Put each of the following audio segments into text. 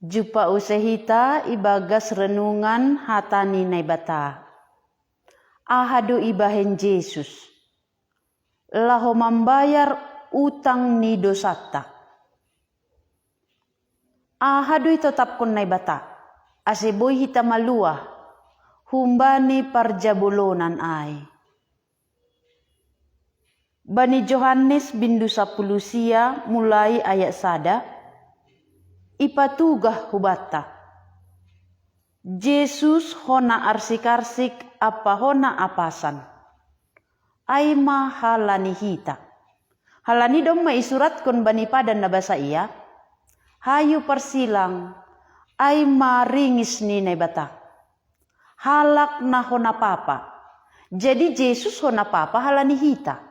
Jupa usahita ibagas renungan hatani naibata. Ahadu ibahen Yesus. Laho membayar utang ni dosata. Ahadu tetap kun naibata. Aseboy hita malua. Humbani parjabulonan ay. Bani Yohanes bindu 10 mulai ayat sada. Ipatugah hubata. Yesus hona arsik-arsik apa hona apasan. Aima halani hita. Halani dong maisurat kon bani padan na basa iya. Hayu persilang. Aima ringis ni naibata. Halak na hona papa. Jadi Yesus hona papa halani hita.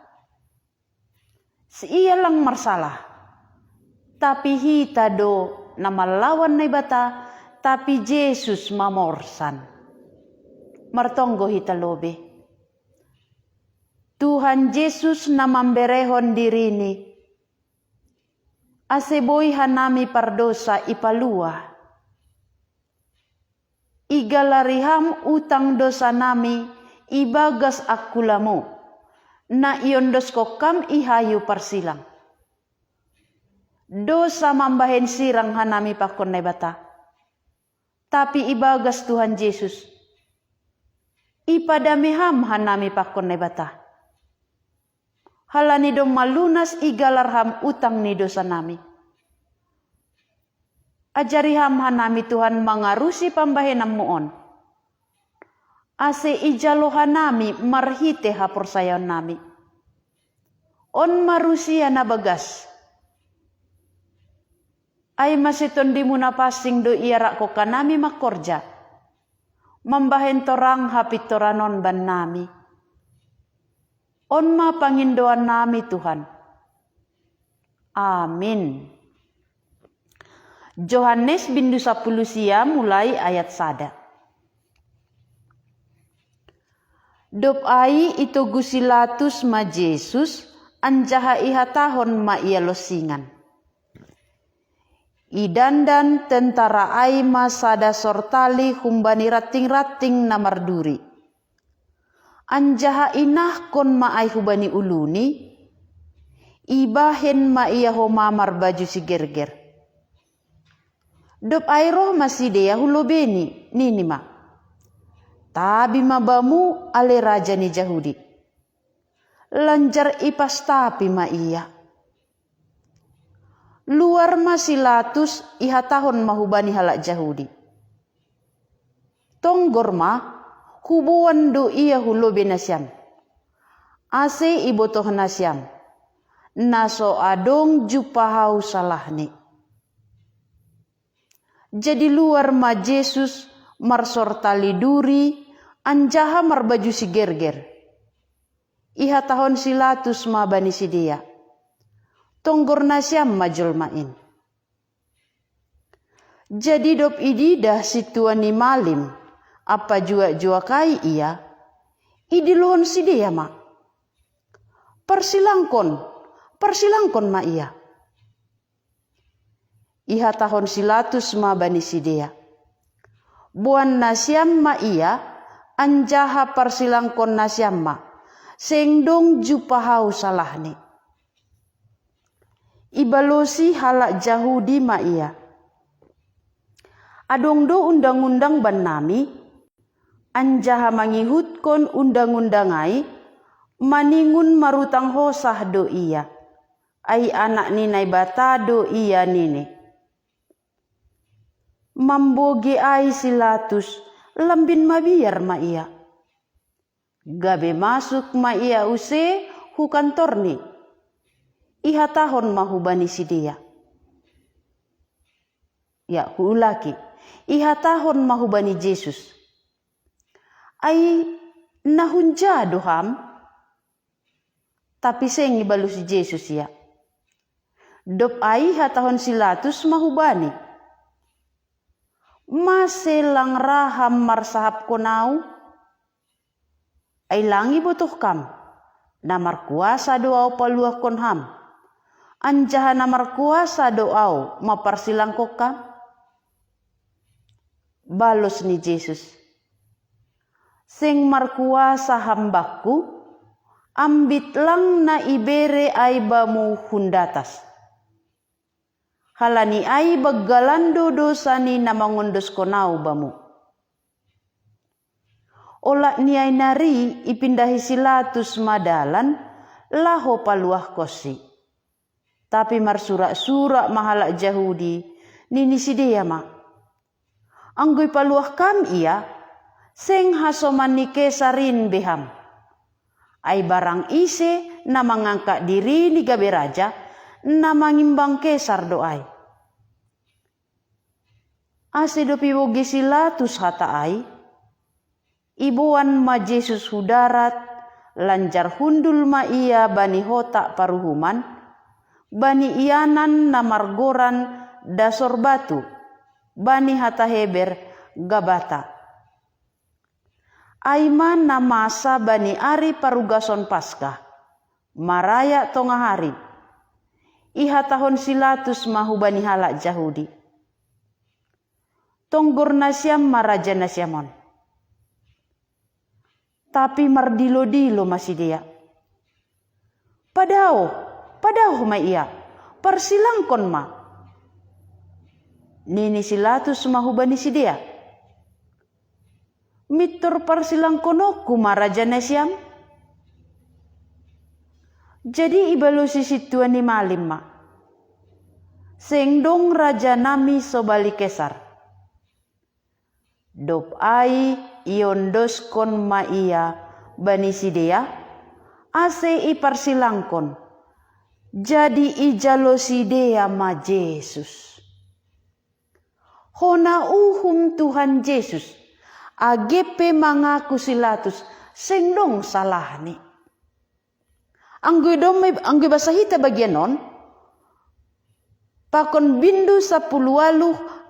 Iya lang marsalah. Tapi hita do na malawan na ibata, tapi Yesus mamorsan. Martonggo hita lobe. Tuhan Yesus na mamberehon dirini. Aseboy hanami pardosa ipalua. Igalariham utang dosa nami ibagas akulamu. Na iondos kokam ihayu parsilang. Dosa mambahen sirang hanami pakon na bata. Tapi ibagas Tuhan Yesus. Ipadamiham hanami pakon na bata. Halani dong malunas igalarham utang ni dosa nami. Ajariham hanami Tuhan mangarusi pambahenam muon. Ase ijalohan nami marhite haporsayon nami. On marusia na bagas. Ay masiton di muna pasing do iara ko kanami makorja. Mambahen torang hapit toranon ban nami. On ma pangindoan nami Tuhan. Amin. Yohanes bindu 10 mulai ayat sada. Dop ai itu gusilatus ma Yesus anjaha ihatahon ma ia losingan. Idandan tentara ai masada sortali humbani rating-rating namarduri. Anjaha inah kon ma ai hubani uluni. Ibahen ma ia homamar baju si gerger. Dop ai roh masih dea hulobeni nini ma. Tabi mabamu ale raja ni Yahudi. Lanjar ipas tapi ma iya. Luar masilatus ihatahon mahubani halak Yahudi. Tonggor ma hubuan do iya hulobe nasyam. Ase ibotoh nasyam. Naso adong jupahau salahni. Jadi luar ma Yesus marsortali duri anjaha marbaju si gerger. Ihatahon silatus ma bani si dia. Tonggor nasyam majul main. Jadi dop ididah si tuani malim. Apa jua kai iya. Idilohon si dia ma. Persilangkon ma iya. Iha tahun silatus ma bani si dia. Buan nasyam ma iya. Anjaha persilangkon nasyam ma. Sengdong jupahau salahni. Ibalosi halak Yahudi ma iya. Adong do undang-undang ban nami. Anjaha mangihutkon undang-undangai. Maningun marutang hosah do iya. Ai anak ninai bata do iya nini. Mamboge ai silatus. Lambin mabiar ma iya. Gabe masuk ma iya use hukantor ni. Ihatahon mahubani si dia. Ya hulaki. Ihatahon mahubani Yesus. Ai nahunja doham. Tapi sengi balu si Yesus ya. Dop ai hatahon silatus mahubani. Maselang raham marsahap konau. Ai langi butuh kam. Namar kuasa doa paluah konham. Anjaha namar kuasa doau maparsilang kokam. Balos ni Yesus, sing markuasa hambaku, ambit lang na ibere ay bamu hundatas. Halani ay baggalando dosa ni na mangundos konaw bamu. Ola ni ay nari ipindahi silatus madalan, laho paluah kosi. Tapi marsura-sura mahala Jahudi, nini sidia ma. Anggoy paluah kam iya, seng hasoman ni kesarin beham. Ay barang ise na mangangkat diri ni gabe raja, na mangimbang kesar doay. Ase dopi wogi silatus hata ay, ibuan ma Yesus hudarat, lanjar hundul ma iya bani hotak paruhuman, bani ianan na margoran dasor batu, bani hata heber gabata. Aiman na masa bani ari parugason Paskah, maraya tonga hari, iha tahun silatus mahu bani halak Jahudi. Tonggor nasyam maraja nasyamon. Tapi mardilo-dilo masih dia. Padao ma iya, persilangkon ma. Nini silatus mahu bani si dia. Mitur persilangkonoku maraja nasyam. Jadi ibalusi situan ni malim ma. Sengdong raja nami sobali kesar. Dop ai iondos kon ma iya bani si dia. Ase iparsilangkon. Jadi ijalo si dia ma Yesus. Hona uhum Tuhan Yesus. Agepe mangaku silatus sengdong salah ni. Anggoy basa hita bagian non. Pakon bindu 10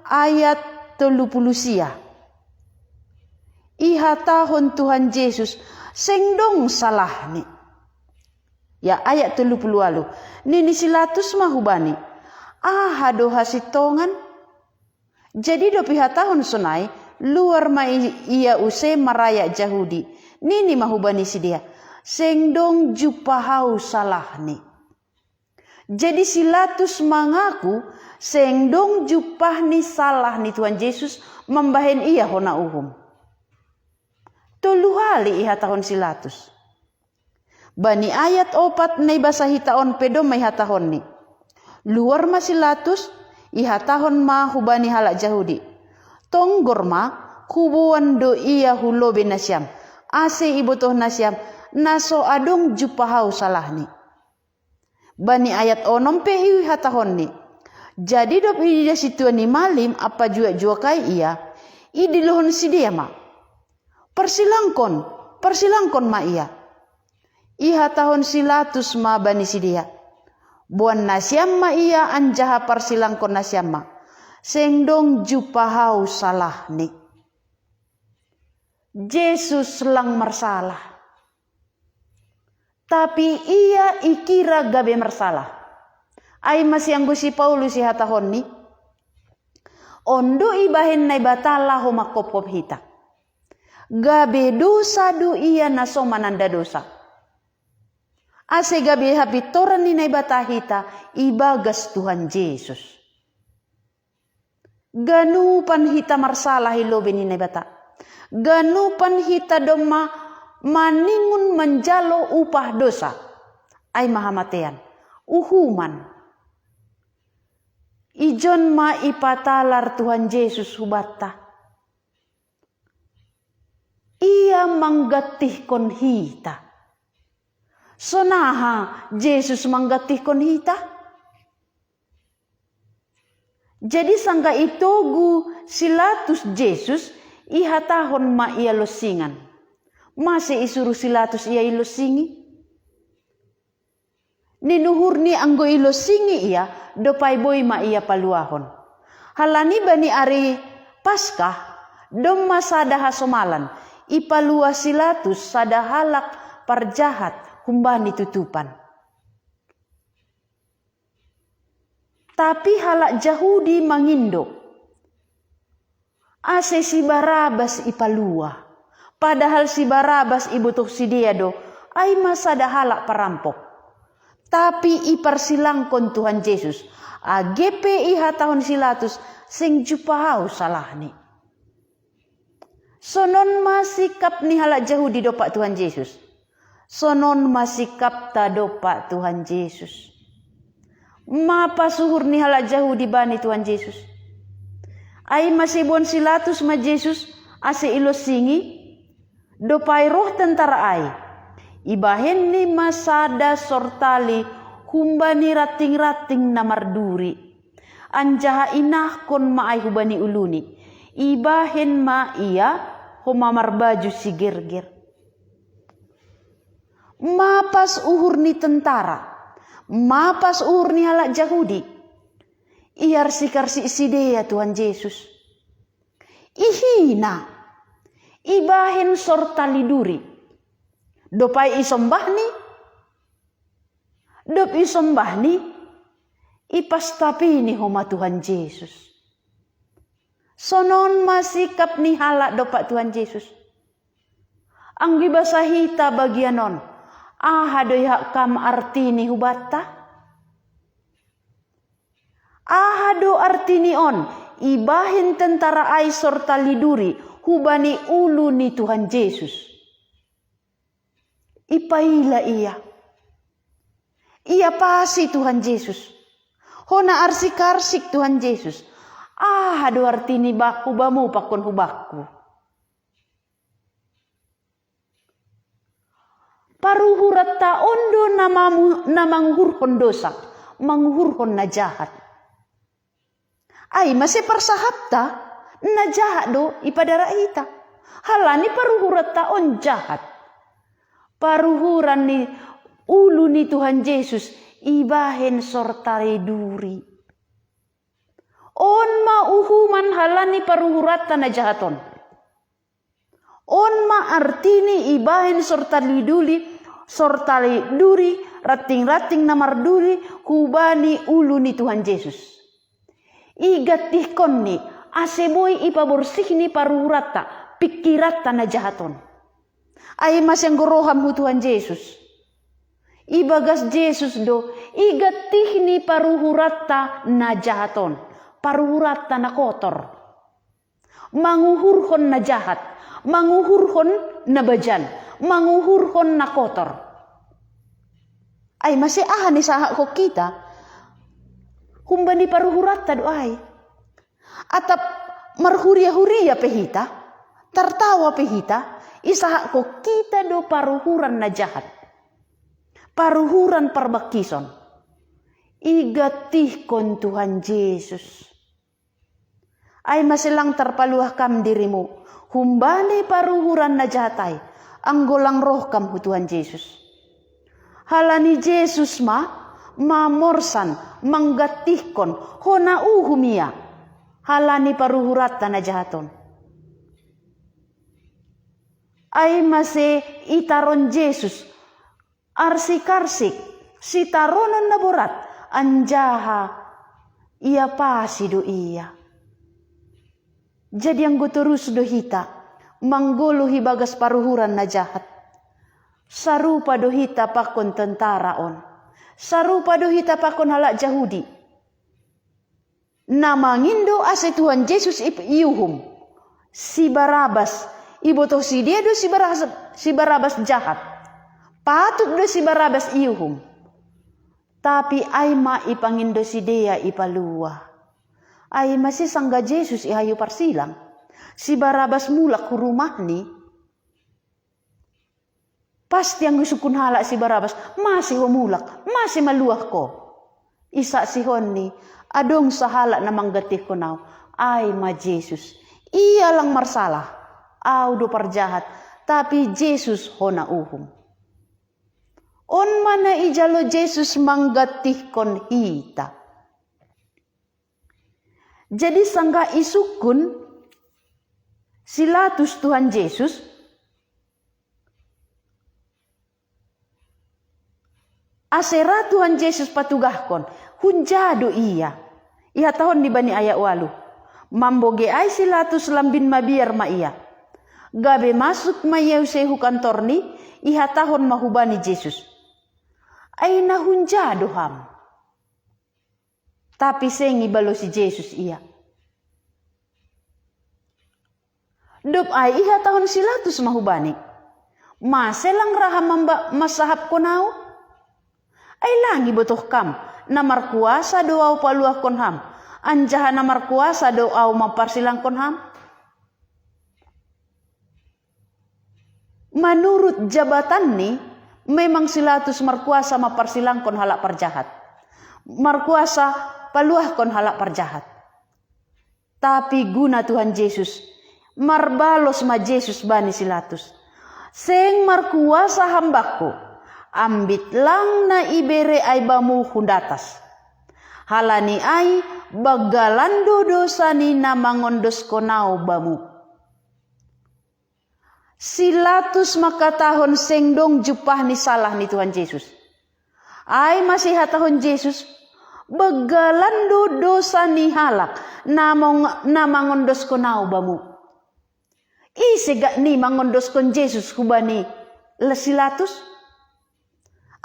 ayat 30. Iha tahun Tuhan Yesus sengdong salah ni. Ya ayat 30. Nini silatus mahubani. Hado hasitongan. Jadi do piha tahun sunai. Luar ma iya use maraya Jahudi. Nini mahubani si dia. Sengdong jupahau salah ni. Jadi silatus mangaku. Sengdong jupah ni salah ni Tuhan Yesus. Membahen iya hona uhum. Tolu hali iha tahun silatus. Bani ayat 4 nei basa hitaon pedo mai hatahon ni. Luar ma silatus. Iha tahun ma hubani halak Jahudi. Tonggor ma kubuan do iya hulobe nasyam. Ase ibutoh nasyam. Naso adong jupahau salah ni. Bani ayat 6 pe iha tahun ni. Jadi dop ida situan ni malim apa jua kai iya. Idilohon si dia ma. Persilangkon ma iya. Iha tahun silatus ma bani si dia. Buan nasyam ma iya anjaha persilangkon nasyam ma. Sengdong jupahau salah ni. Yesus lang marsalah. Tapi ia ikira gabe marsalah. Ay masih anggo si Paulus si hatahon ni. Ondo ibahen na ibatala humakop-kop hita. Gabe dosa do iya naso mananda dosa. Ase gabe habitoran ni na ibata hita. Ibagas Tuhan Yesus. Ganupan hita marsalah ilobe ni na ibata. Ganupan hita doma maningun menjalo upah dosa. Ay mahamatean. Uhuman. Ijon ma ipatalar Tuhan Yesus hubata. Ia manggatih kon hita. Sonaha Yesus manggatih kon hita. Jadi sangga itogu silatus Yesus iha tahon ma ia losingan. Masih isuruh silatus ia ilosingi. Ninuhur ni anggo ilosingi ia dopai boy ma ia paluahon. Halani bani ari Paskah dom masada hasomalan. Ipalua silatus sada halak parjahat humbani tutupan. Tapi halak Jahudi mangindo. Ase si Barabas ipalua. Padahal si Barabas ibutuh si dia do. Ay masada halak perampok. Tapi iparsilangkon Tuhan Yesus. Agepe iha tahun silatus sing jupahau salah ni. Sonon masikap ni halak Yahudi do Pak Tuhan Yesus. Sonon masikap ta do Pak Tuhan Yesus. Mapa suhur ni halak Yahudi bani Tuhan Yesus. Ay masih bon silatus ma Yesus ase ilo singi. Dopai roh tentara ay. Ibahen ni masada sortali humbani rating-rating namarduri. Anjaha inah kon maay hubani uluni. Ibahen ma iya homamar baju si gerger. Mapas uhur ni tentara. Mapas uhur ni halak Yahudi. Iyar si sidea Tuhan Yesus. Ihina. Ibahen sortali duri. Dopai isombah ni. Dop isombah ni. Ipastapi ni homa Tuhan Yesus. Sonon masikap ni halak dopak Tuhan Yesus. Ang gibasahita bagianon. Ahadoy hakam artini hubata. Ahado artini on. Ibahin tentara ay sortali duri. Hubani ulu ni Tuhan Yesus. Ipaila iya. Iya pasi Tuhan Yesus. Hona arsik-arsik Tuhan Yesus. Hado artini hubamu pakon hubakku. Paruhurat ta ondo namanghurhon dosa. Manghurhon na jahat. Ay masih persahap ta. Na jahat do ipadara ita. Halani paruhurat taon jahat. Paruhuran ni ulu ni Tuhan Yesus ibahen sortare duri. On mauhuman halani paruhurat na jahaton. On ma artini ibahen sortare duri rating-rating namar duri hubani ulu ni Tuhan Yesus. Igatihkon ni aseboy ipaborsih ni paruhurata, pikirata na jahaton. Ay mas yang goroham hu Tuhan Yesus. Ibagas Yesus do, igatih ni paruhurata na jahaton. Paruhurata na kotor. Manguhurhon na jahat. Manguhurhon na bajan. Manguhurhon na kotor. Ay masih ahan ni sahak ko kita. Humba ni paruhurata do ay. Atap marhuria-huria pehita, tertawa pehita, isahak ko kita do paruhuran na jahat. Paruhuran parbakison. Igatih kon Tuhan Yesus. Ay masilang terpaluah kam dirimu. Humbani paruhuran na jahatay. Ang golang roh kam hu Tuhan Yesus. Halani Yesus mamorsan, manggatihkon, hona uhumia. Halani paruhurata na jahaton. Ay mase itaron Yesus. Arsik-arsik. Sitaronon na borat. Anjaha. Iya pasi do iya. Jadi ang guturus do hita. Mangguluhi bagas paruhuran na jahat. Sarupa do hita pakon tentaraon. Sarupa do hita pakon halak Yahudi. Namangindo ase Tuhan Yesus iuhum. Si Barabas. Ibotoh si dia do si Barabas jahat. Patut do si Barabas iuhum. Tapi ay maipangindo si dia ipalua. Ay masih sangga Yesus ihayu parsilang. Si Barabas mulak ku rumah ni. Pasti ang gusukun halak si Barabas. Masih humulak. Masih maluah ko. Isa si hon ni. Adong sa halak na manggatih ko naw. Ay ma Yesus. Iya lang marsalah. Aw do parjahat. Tapi Yesus hona uhum. On mana ijalo Yesus manggatih kon hita. Jadi sangga isukun silatus Tuhan Yesus asera Tuhan Yesus patugahkon hunjado iya tahun di bani ayat walu Mamboge ai Silatus lambin mabiar ma ia. Gabe masuk ma yeu sehu kantor ni iha tahun mahubani Jesus. Ai nahunja doham. Tapi sengi balosi Jesus ia. Dop ai iha tahun Silatus mahubani. Maselang raham masahap konau. Ai langi botoh kam. Namar kuasa doau paluah konham. Anjaha namar kuasa doau maparsilang konham. Menurut jabatan ni, memang Silatus markuasa maparsilang kon halak parjahat. Markuasa paluah kon halak parjahat. Tapi guna Tuhan Yesus, marbalos ma Yesus bani Silatus. Seng markuasa hambaku, ambit lang na ibere ay bamu hundatas. Halani ay bagalando dosa ni na mangondos konau bamu. Silatus makatahon seng dong jupah ni salah ni Tuhan Yesus. Ay masih hatahon Yesus, bagalando dosa ni halak na mangondos konau bamu. Isega ni mangondos kon Jesus hubani Silatus.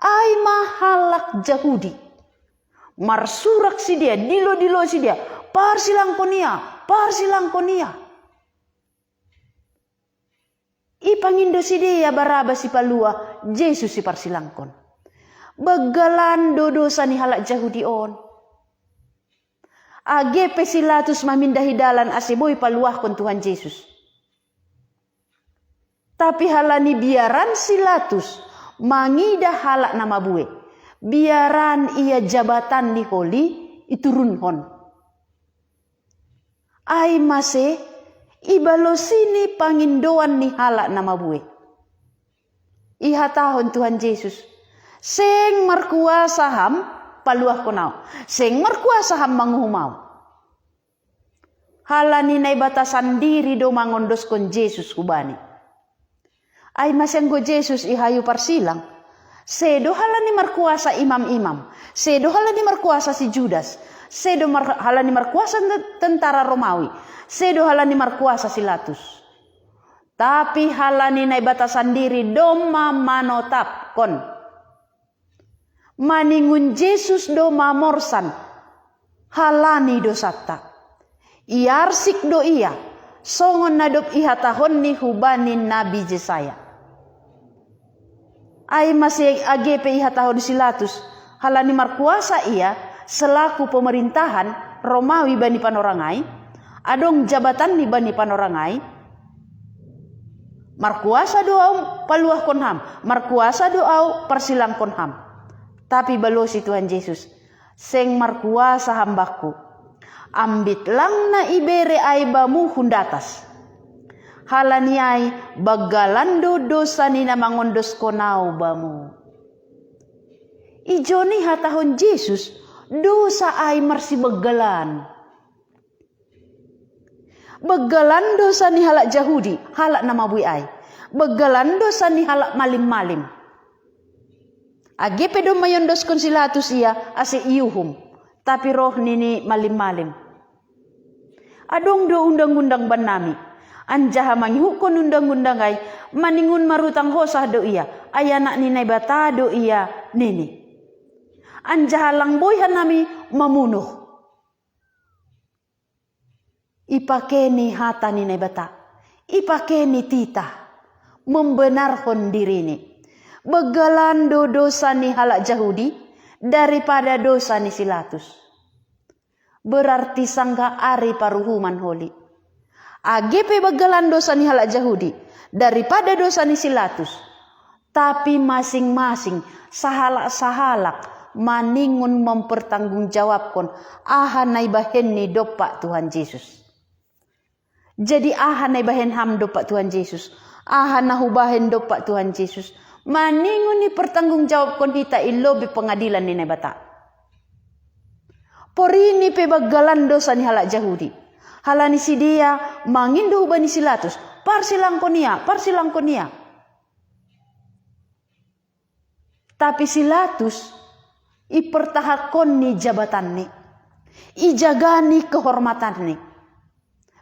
Ay mahalak Yahudi. Marsurak si dia, dilo si dia. Parsilang konia. Ipangindo si dia baraba si palua, Jesus si parsilangkon. Bagalando dosa ni halak Yahudi on. Agepe Silatus mamindahi dalan asiboy paluah kon Tuhan Yesus. Tapi halani biaran Silatus mangida halak nama bue. Biaran ia jabatan di holi iturunhon. Ai mase ibalosini pangindoan ni halak nama bue. Iha tahun Tuhan Yesus. Seng markuasa ham paluah konau. Seng markuasa ham manguhumau. Halani nai batasan diri do mangondos kon Yesus kubani. Ay masenggo Jesus ihayu parsilang. Sedo halani markuasa imam-imam. Sedo halani markuasa si Judas. Sedo halani markuasa tentara Romawi. Sedo halani markuasa Silatus. Tapi halani nai batasan diri doma manotap kon. Maningun Jesus doma morsan. Halani dosata. Iarsik do iya. Songon nadop iha tahon ni hubanin Nabi Yesaya. Ay masih agepe iha tahun Silatus. Halani markuasa ia selaku pemerintahan Romawi bani panorangai. Adong jabatan ni bani panorangai. Markuasa doau paluah konham. Markuasa doau persilang konham. Tapi balosi Tuhan Yesus. Seng markuasa hambaku. Ambit lang na ibere ay bamu hundatas. Halani ay bagalando dosa ni na mangondos konau bamu. Ijo ni hatahon Jesus dosa ay marsi bagalan. Bagalan dosa ni halak Yahudi, halak nama bui ay. Bagalan dosa ni halak malim-malim. Agi pedo mayondos kon Silatus ia ase iuhum. Tapi roh nini malim-malim. Adong do undang-undang banami. Anjaha manghukon undang-undang ay maningun marutang hosah do iya. Ay anak ninay bata do iya nini. Anjaha lang boyhan nami mamunuh. Ipakeni hata ninay bata. Ipakeni tita. Membenarkan diri ni. Begalando dosa ni halak Yahudi daripada dosa ni Silatus. Berarti sangka ari paruhuman holi. Agepe bagalan dosa ni halak Yahudi daripada dosa ni Silatus. Tapi masing-masing sahalak-sahalak maningun mempertanggungjawabkan ahanay bahen ni dopak Tuhan Yesus. Jadi ahanay bahen ham dopak Tuhan Yesus. Ahan nahubahen dopak Tuhan Yesus. Maningun ni pertanggungjawabkan kita ilobi pengadilan ni nebata. Porini pe bagalan dosa ni halak Yahudi. Halani si dia mangindo bani Silatus. Parsilang konia. Tapi Silatus ipertahakon ni jabatan ni. Ijagani kehormatan ni.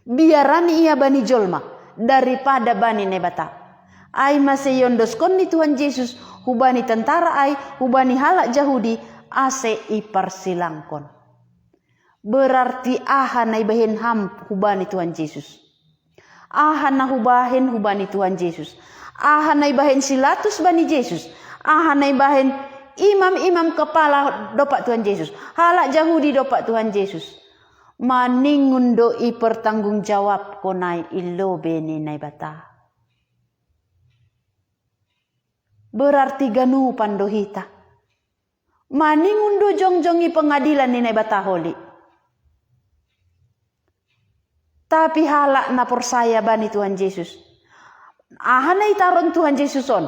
Biarani ia bani jolma daripada bani nebata. Ai masih yondoskon ni Tuhan Yesus hubani tentara ai, hubani halak Yahudi ase iparsilangkon. Berarti aha na ibahin ham hubani Tuhan Yesus. Aha na hubahin hubani Tuhan Yesus. Aha na ibahin silatus bani Yesus. Aha na ibahin imam-imam kepala dopak Tuhan Yesus. Halak Yahudi dopak Tuhan Yesus. Maningun doi pertanggung jawab konai ilo beni nai bata. Berarti ganu pandohita. Maningun do jongjongi pengadilan ni nai bata holi. Tapi halak na persaya bani Tuhan Yesus. Ahana itaron Tuhan Yesus on.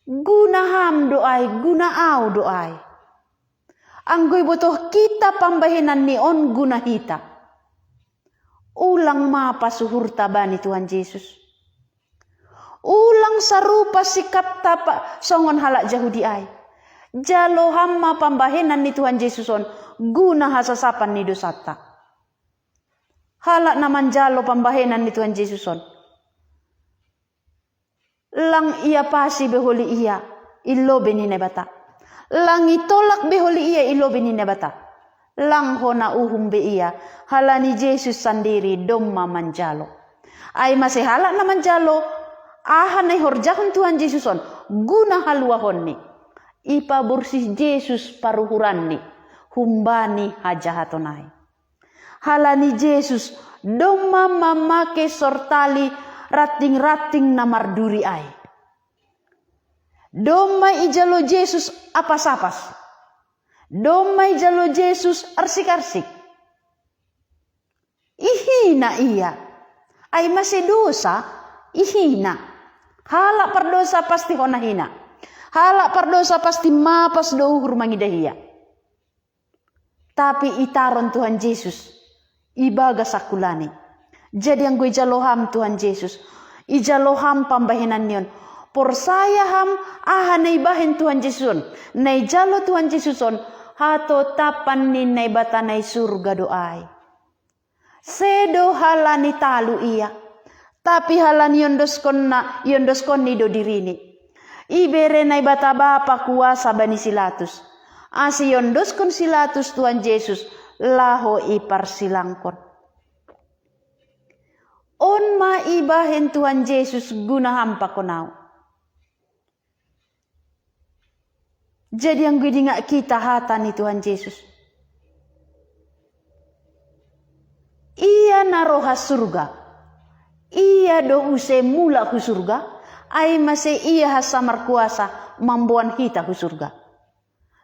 Guna ham doai, guna au doai. Anggoy botoh kita pambahinan ni on guna hita. Ulang mapa suhurta bani Tuhan Yesus. Ulang sarupa sikap tapa songon halak Yahudi ai. Jalo hamma pambahinan ni Tuhan Yesus on guna hasasapan ni dosata. Halak naman jalo pambahenan ni Tuhan Yesus on. Lang ia pasi beholi ia ilo beni nebata. Lang itolak beholi ia ilo beni nebata. Lang hona uhum be ia halani Yesus sendiri domma manjalo. Ai masih halak naman jalo aha nai horjahon Tuhan Yesus on guna halua honni. Ipa bersih Yesus paruhuranni humbani hajahatonai. Halani Yesus doma mamake sortali rating-rating namarduri ai. Doma ijalo Yesus apas-apas. Doma ijalo Yesus arsik-arsik. Ihina ia. Ai masih dosa, ihina. Halak perdosa pasti hona hina. Halak perdosa pasti mapas do uhur mangidahia. Tapi itaron Tuhan Yesus. Ibaga sakulani. Jadi yang gue jaloham Tuhan Yesus. Ijaloham pambahinan nion. Por saya ham aha na ibahin Tuhan Yesus on. Na ijalo Tuhan Yesus on. Hato tapan ni na ibata na surga doai. Sedo halani talu iya. Tapi halani yondoskon ni do dirini. Ibere na ibata bapa kuasa bani silatus. Asi yondoskon silatus Tuhan Yesus. Laho iparsilangkon. On ma ibahin Tuhan Yesus guna hampa konau. Jadi yang gidinga kita hata ni Tuhan Yesus. Ia naroha surga. Ia do use mula hu surga. Ai masih ia hasamar kuasa mambuan kita hu surga.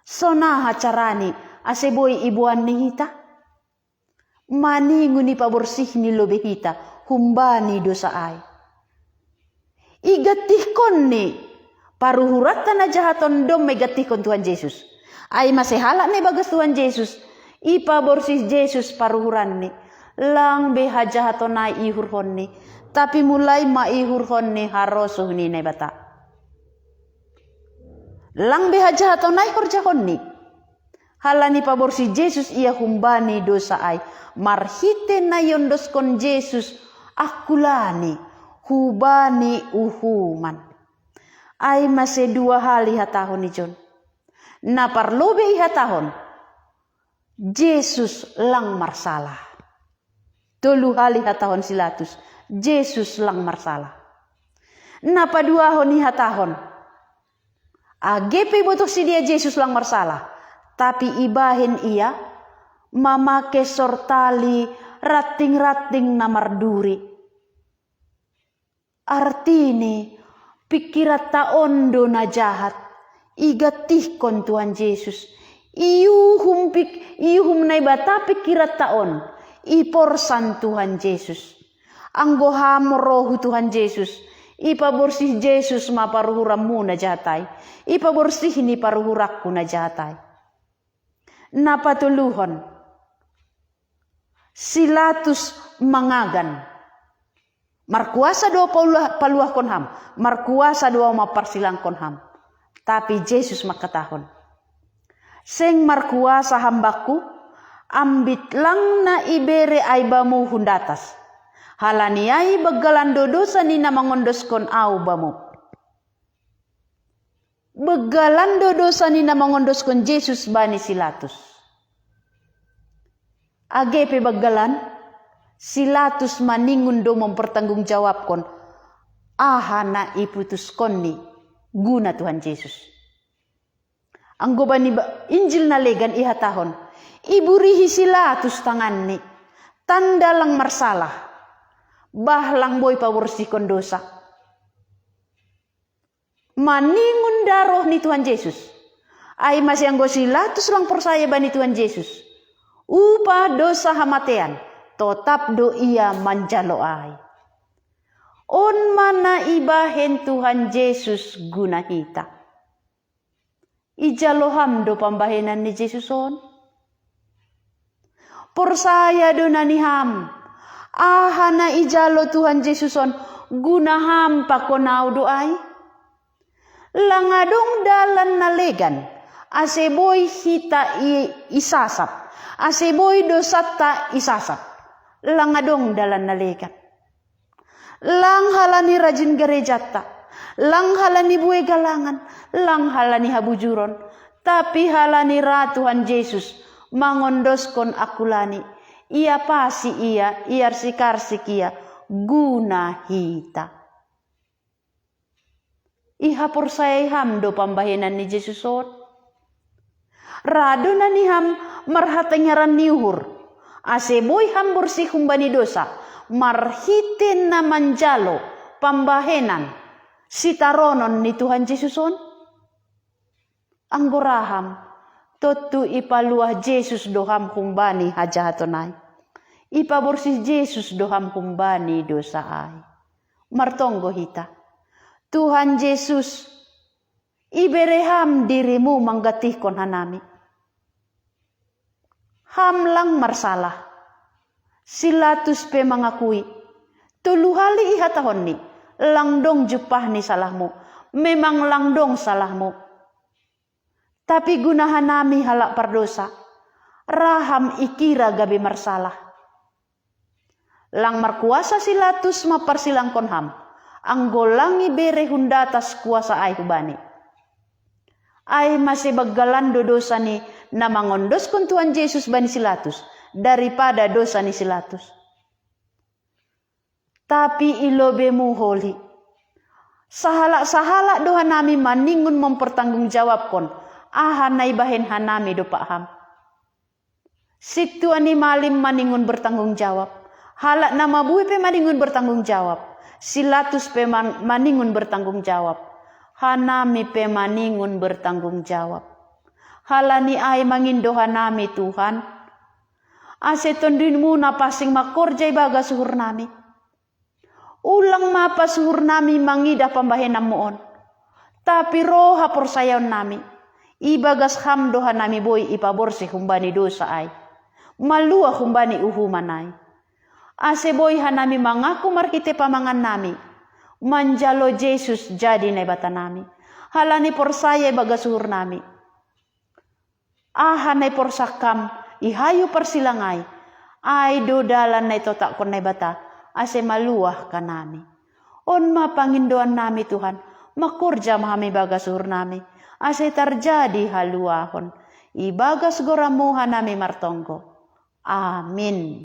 Sonaha carani. Ase boy ibuan ni hita. Maningu ni paborsih ni lobe hita. Humbani dosa ai. Igatihkon ni. Paruhuratan na jahaton dom megatihkon Tuhan Yesus. Ai masih halak ni bagas Tuhan Yesus. Ipaborsih Yesus paruhuran ni. Lang beha jahaton na ihurhon ni. Tapi mulai maihurhon ni harosuh ni nebata. Lang beha jahaton na ihurjahon ni. Halani paborsi Yesus ia humbani dosa ai. Marhite na yondoskon Yesus akulani hubani uhuman. Ai masih 2 hali hatahon ijon. Na parlobe ihatahon. Yesus lang marsalah. 3 hali hatahon silatus. Yesus lang marsalah. Na paduahon ihatahon. Agepe botok si dia Yesus lang marsalah. Tapi ibahin ia mamake sortali rating-rating namarduri. Artini pikirat taondo na jahat. Igatihkon Tuhan Yesus. Iyuhum na ibata pikirat taon. Iporsan Tuhan Yesus. Anggoham rohu Tuhan Yesus. Ipaborsih Yesus maparuhurammu na jahatay. Ipaborsih ni paruhurakku na jahatay. Napatuluhon silatus mangagan markuasa do paluah konham markuasa do maparsilang konham tapi Yesus makatahon seng markuasa hambaku ambit lang na ibere aibamu hundatas Halaniai begalando dosa ni na mangondoskon au bamu. Begalando dosa ni na mangondoskon Jesus bani silatus. Agepe begalan silatus maningun do mempertanggungjawabkon ahana iputuskon ni guna Tuhan Yesus. Anggo bani Injil na legan ihatahon iburihi silatus tangan ni tanda lang marsalah bahlang boy paworsikon dosa. Maningun daroh ni Tuhan Yesus. Ay masih anggo silatus lang persaya bani Tuhan Yesus. Upah dosa hamatean, tetap do ia manjalo ay. On mana ibahen Tuhan Yesus guna hita. Ijaloham do pambahenan ni Yesus on. Persaya do naniham. Ahana ijalo Tuhan Yesus on guna ham pakonau do ay. Langadong dalan nalegan. Aseboy hita isasap. Aseboy dosata isasap. Langadong dalan nalegan. Lang halani rajin gerejata. Lang halani buwe galangan. Lang halani habujuron. Tapi halani ra Tuhan Yesus. Mangondoskon akulani. Ia pasi ia. Iar sikarsik ia. Guna hita. Iha persaya ham do pambahenan ni Yesus on. Rado na ni ham marhatanyaran niuhur. Aseboy ham bersih humbani dosa. Marhiten na manjalo pambahenan sitaronon ni Tuhan Yesus on. Anggoraham totu ipaluah Yesus doham humbani hajahatonai. Ipa bersih Yesus doham humbani dosa ay. Martonggo hita. Tuhan Yesus, ibereham dirimu manggatihkon hanami. Ham lang marsalah. Silatus pe mangakui. Tuluhali ihatahon ni. Langdong jupah ni salahmu. Memang langdong salahmu. Tapi gunahan nami halak pardosa. Raham ikira gabi marsalah. Lang markuasa silatus maparsilangkon ham. Anggolangi bere hundatas kuasa ay hubani. Ay masih baggalando dosa ni na mangondos kon Tuhan Yesus bani silatus daripada dosa ni silatus. Tapi ilobemu holi. Sahala doha nami maningun mempertanggungjawabkon ahan na ibahen hanami do paham. Situ ani malim maningun bertanggung jawab. Halak nama buhi pe maningun bertanggung jawab. Silatus pe maningun bertanggung jawab. Hanami pe maningun bertanggung jawab. Halani ay mangindohan nami Tuhan. Aseton dinmu na pasing makorjay baga suhur nami. Ulang mapa suhur nami mangidah pambahenan moon. Tapi roha porsayaon nami. Ibagas ham doha nami boy ipaborsi humbani dosa ay. Malua humbani uhumanay. Ase boy hanami mangaku markite pamangan nami. Manjalo Yesus jadi nebata nami. Halani porsaya bagasuhur nami. Ahanay porsakam ihayu persilangai. Ay do dalan na ito takon nebata. Ase maluah ka nami. On mapangindoan nami Tuhan. Makurja mahami bagasuhur nami. Ase terjadi haluahon. Ibagas goramuha nami martonggo. Amin.